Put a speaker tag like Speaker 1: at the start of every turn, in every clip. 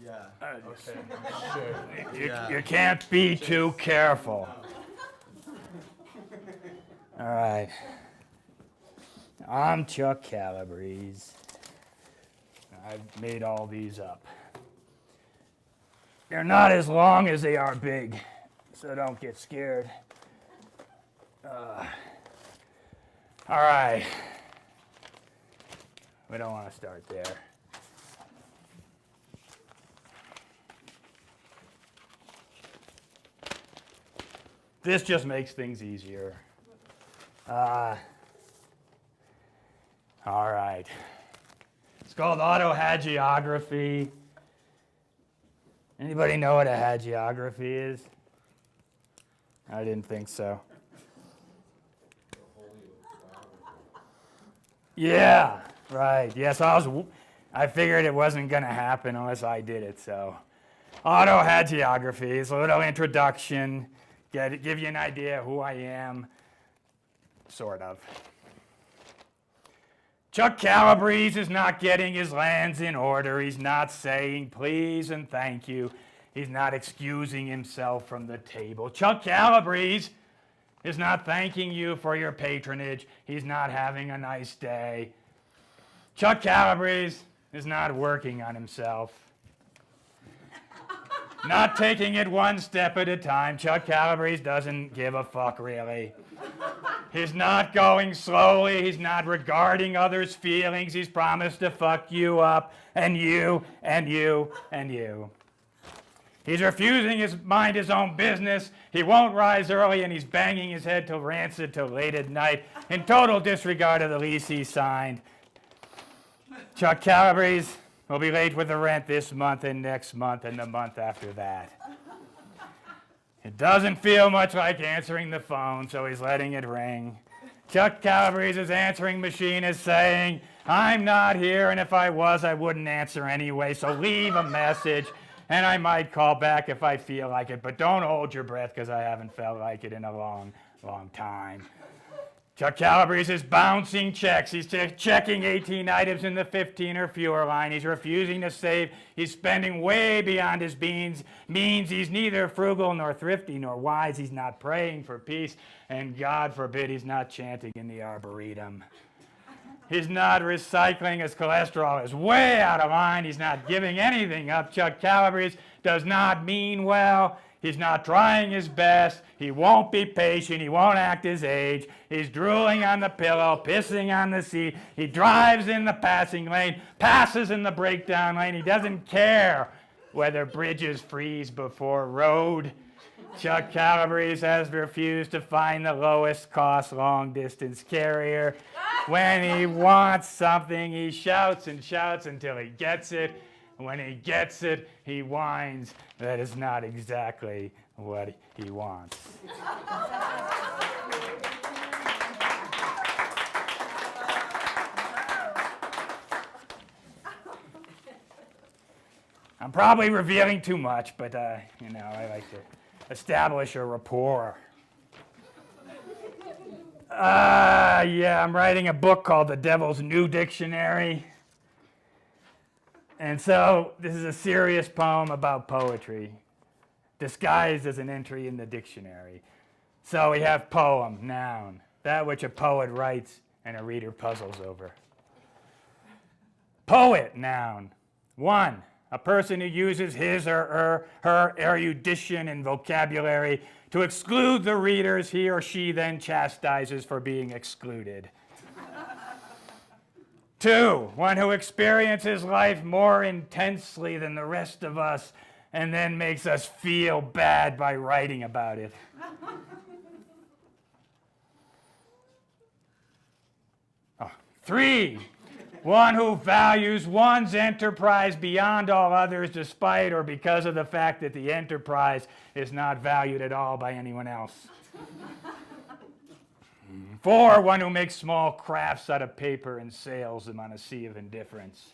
Speaker 1: Okay, sure.
Speaker 2: You can't be too careful. All right. I'm Chuck Calabreze. I've made all these up. They're not as long as they are big, so don't get scared. All right. We don't want to start there. This just makes things easier. All right. It's called autohagiography. Anybody know what a hagiography is? I didn't think so. Yeah, right. Yes, I figured it wasn't going to happen unless I did it, so. Autohagiography is a little introduction, give you an idea of who I am, sort of. Chuck Calabreze is not getting his lands in order. He's not saying please and thank you. He's not excusing himself from the table. Chuck Calabreze is not thanking you for your patronage. He's not having a nice day. Chuck Calabreze is not working on himself. Not taking it one step at a time. Chuck Calabreze doesn't give a fuck, really. He's not going slowly. He's not regarding others' feelings. He's promised to fuck you up, and you, and you, and you. He's refusing to mind his own business. He won't rise early, and he's banging his head till rancid till late at night in total disregard of the lease he signed. Chuck Calabreze will be late with the rent this month and next month and the month after that. It doesn't feel much like answering the phone, so he's letting it ring. Chuck Calabrese's answering machine is saying, I'm not here, and if I was, I wouldn't answer anyway, so leave a message, and I might call back if I feel like it, but don't hold your breath, because I haven't felt like it in a long, long time. Chuck Calabrese is bouncing checks. He's checking 18 items in the 15 or fewer line. He's refusing to save. He's spending way beyond his means. He's neither frugal nor thrifty nor wise. He's not praying for peace. And God forbid he's not chanting in the Arboretum. He's not recycling. His cholesterol is way out of line. He's not giving anything up. Chuck Calabrese does not mean well. He's not trying his best. He won't be patient. He won't act his age. He's drooling on the pillow, pissing on the seat. He drives in the passing lane, passes in the breakdown lane. He doesn't care whether bridges freeze before road. Chuck Calabrese has refused to find the lowest cost long distance carrier. When he wants something, he shouts and shouts until he gets it. When he gets it, he whines. That is not exactly what he wants. I'm probably revealing too much, but I like to establish a rapport. I'm writing a book called The Devil's New Dictionary. And so this is a serious poem about poetry, disguised as an entry in the dictionary. So we have poem, noun, that which a poet writes and a reader puzzles over. Poet, noun. 1, a person who uses his or her erudition and vocabulary to exclude the readers he or she then chastises for being excluded. 2, one who experiences life more intensely than the rest of us and then makes us feel bad by writing about it. 3, one who values one's enterprise beyond all others despite or because of the fact that the enterprise is not valued at all by anyone else. 4, one who makes small crafts out of paper and sails them on a sea of indifference.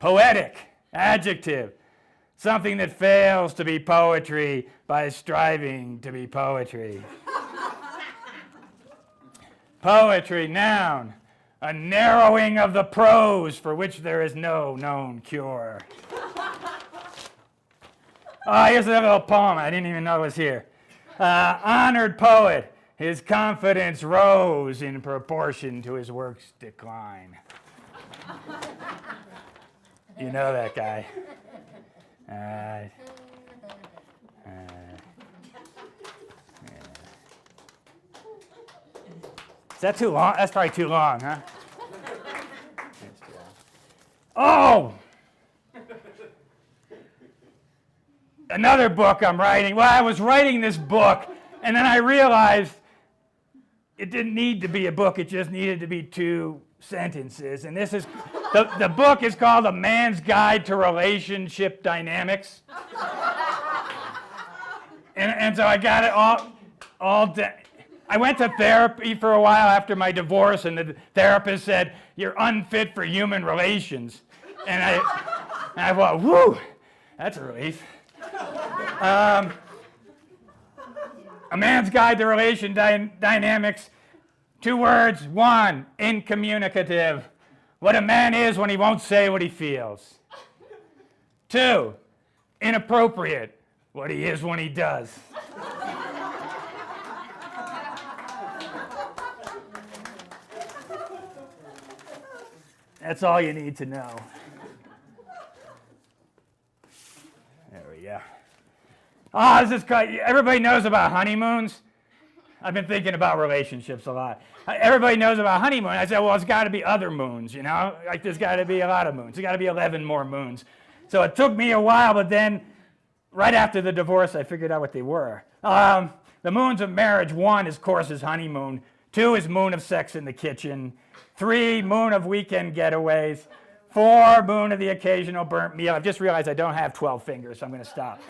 Speaker 2: Poetic, adjective, something that fails to be poetry by striving to be poetry. Poetry, noun, a narrowing of the prose for which there is no known cure. Here's a little poem I didn't even know was here. Honored poet, his confidence rose in proportion to his work's decline. You know that guy. All right. Is that too long? That's probably too long, huh? Oh! Another book I'm writing. Well, I was writing this book, and then I realized it didn't need to be a book. It just needed to be 2 sentences. And this is, the book is called A Man's Guide to Relationship Dynamics. And so I got it all I went to therapy for a while after my divorce, and the therapist said, "You're unfit for human relations." And I thought, whew, that's a relief. A Man's Guide to Relation Dynamics. 2 words. 1, incommunicative. What a man is when he won't say what he feels. 2, inappropriate. What he is when he does. That's all you need to know. There we go. Everybody knows about honeymoons. I've been thinking about relationships a lot. Everybody knows about honeymoon. I said, well, it's got to be other moons, you know? Like, there's got to be a lot of moons. There's got to be 11 more moons. So it took me a while, but then right after the divorce, I figured out what they were. The moons of marriage, 1, of course, is honeymoon. 2 is moon of sex in the kitchen. 3, moon of weekend getaways. 4, moon of the occasional burnt meal. I've just realized I don't have 12 fingers, so I'm going to stop.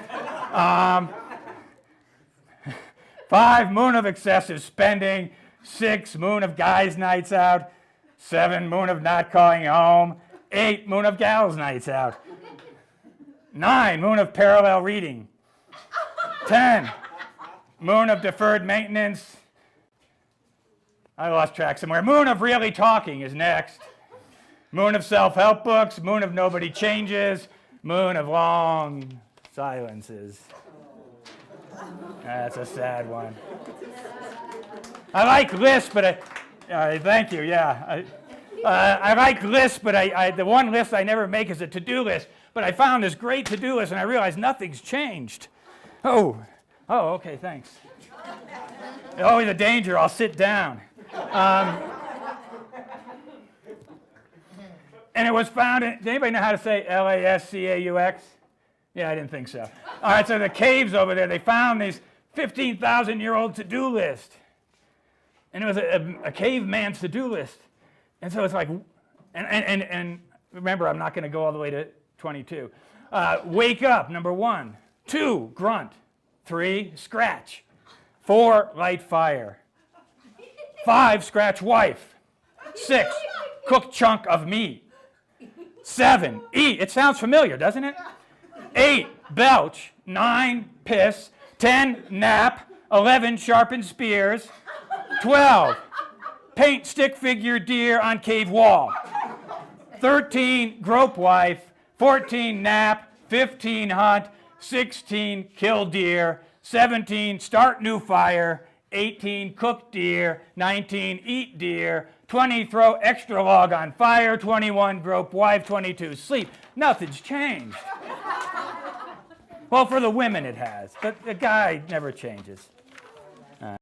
Speaker 2: 5, moon of excessive spending. 6, moon of guys' nights out. 7, moon of not calling home. 8, moon of gals' nights out. 9, moon of parallel reading. 10, moon of deferred maintenance. I lost track somewhere. Moon of really talking is next. Moon of self-help books. Moon of nobody changes. Moon of long silences. That's a sad one. I like lists, but thank you, yeah. I like lists, but the one list I never make is a to-do list. But I found this great to-do list, and I realized nothing's changed. Oh, okay, thanks. Always a danger, I'll sit down. And it was found in, does anybody know how to say Lascaux? Yeah, I didn't think so. All right, so the caves over there, they found these 15,000-year-old to-do list. And it was a caveman's to-do list. And so it's like, and remember, I'm not going to go all the way to 22. Wake up, number 1. 2, grunt. 3, scratch. 4, light fire. 5, scratch wife. 6, cook chunk of meat. 7, eat. It sounds familiar, doesn't it? 8, belch. 9, piss. 10, nap. 11, sharpen spears. 12, paint stick figure deer on cave wall. 13, grope wife. 14, nap. 15, hunt. 16, kill deer. 17, start new fire. 18, cook deer. 19, eat deer. 20, throw extra log on fire. 21, grope wife. 22, sleep. Nothing's changed. Well, for the women it has, but the guy never changes.